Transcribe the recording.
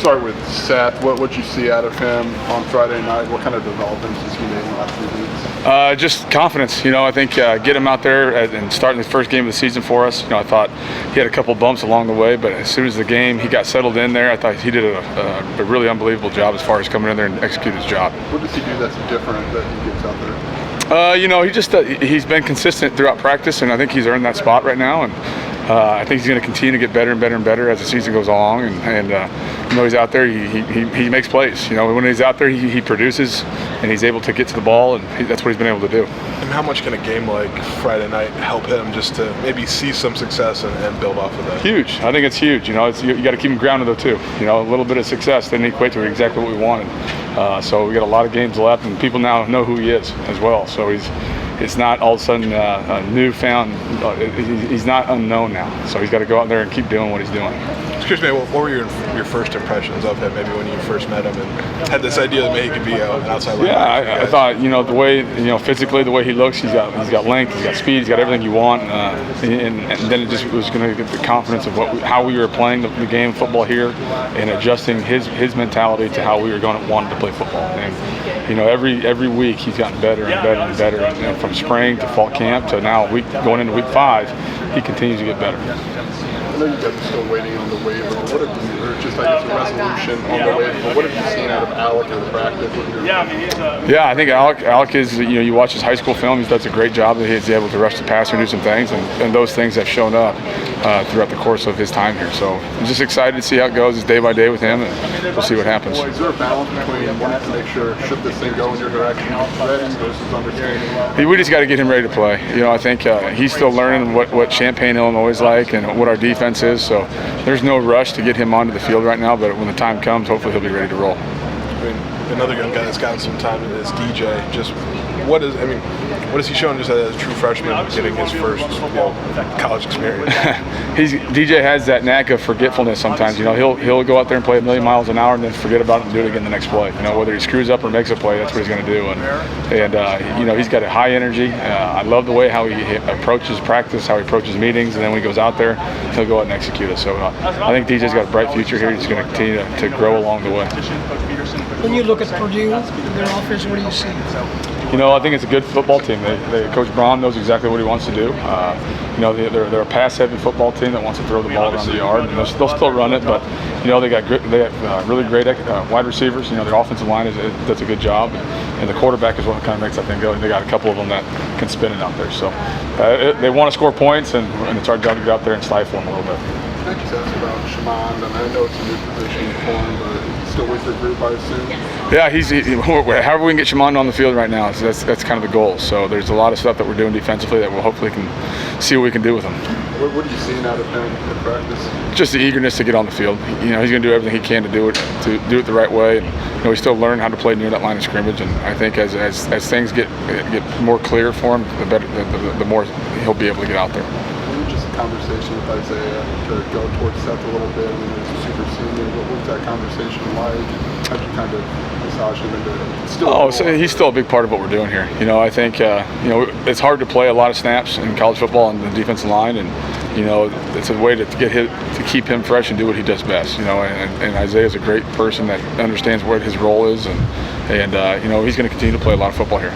start with Seth. What you see out of him on Friday night? What kind of developments has he made in the last few weeks? Just confidence. I think get him out there and starting the first game of the season for us. I thought he had a couple bumps along the way, but as soon as the game he got settled in there, I thought he did a really unbelievable job as far as coming in there and execute his job. What does he do that's different that he gets out there? He's been consistent throughout practice, and I think he's earned that spot right now. And I think he's going to continue to get better and better and better as the season goes along. And he's out there. He makes plays. When he's out there, he produces, and he's able to get to the ball, and that's what he's been able to do. And how much can a game like Friday night help him just to maybe see some success and build off of that? Huge. I think it's huge. You got to keep him grounded though too. A little bit of success didn't equate to exactly what we wanted. So we got a lot of games left, and people now know who he is as well. So it's not all of a sudden a newfound. He's not unknown now. So he's got to go out there and keep doing what he's doing. Excuse me, what were your first impressions of him? Maybe when you first met him and had this idea that maybe he could be an outside linebacker. Yeah, I thought the way physically the way he looks, he's got length, he's got speed, he's got everything you want, and then it just was going to get the confidence of how we were playing the game of football here, and adjusting his mentality to how we were wanted to play football. And every week he's gotten better and better and better. And from spring to fall camp to now going into week 5, he continues to get better. I know you guys are still waiting on the waiver, but what have you, or just a resolution on the waiver, but what have you seen out of Alec in the practice? Yeah, I think Alec is, you watch his high school film, he does a great job. He's able to rush the passer and do some things, and those things have shown up throughout the course of his time here. So I'm just excited to see how it goes. It's day by day with him, and we'll see what happens. Is there a balance between wanting to make sure, should this thing go in your direction, ready versus understanding? We just got to get him ready to play. I think he's still learning what Champaign, Illinois is like and what our defense is. So there's no rush to get him onto the field right now, but when the time comes, hopefully he'll be ready to roll. Another young guy that's gotten some time is DJ. Just what is he showing just as a true freshman getting his first college experience? DJ has that knack of forgetfulness sometimes. He'll go out there and play 1,000,000 miles an hour and then forget about it and do it again the next play. Whether he screws up or makes a play, that's what he's going to do. And he's got a high energy. I love the way how he approaches practice, how he approaches meetings, and then when he goes out there, he'll go out and execute it. So I think DJ's got a bright future here. He's going to continue to grow along the way. When you look at Purdue, their offense, what do you see? I think it's a good football team. Coach Braun knows exactly what he wants to do. They're a pass-heavy football team that wants to throw the ball around the yard, and they'll still run it. But they got really great wide receivers. Their offensive line does a good job, and the quarterback is what kind of makes that thing go. And they got a couple of them that can spin it out there. So they want to score points, and it's our job to get out there and stifle them a little bit. I just asked about Shimon, and I know it's a new position for him, but he's still with your group, I assume? Yeah, however we can get Shimon on the field right now, so that's kind of the goal. So there's a lot of stuff that we're doing defensively that we'll hopefully can see what we can do with him. What are you seeing out of him in practice? Just the eagerness to get on the field. He's going to do everything he can to do it the right way. And he's still learning how to play near that line of scrimmage. And I think as things get more clear for him, the better, the more he'll be able to get out there. Just a conversation with Isaiah to go towards Seth a little bit, and then he's super senior. What was that conversation like? How'd you kind of massage him into it? So he's still a big part of what we're doing here. I think it's hard to play a lot of snaps in college football on the defensive line, and it's a way to keep him fresh and do what he does best. And Isaiah's a great person that understands what his role is, and he's going to continue to play a lot of football here.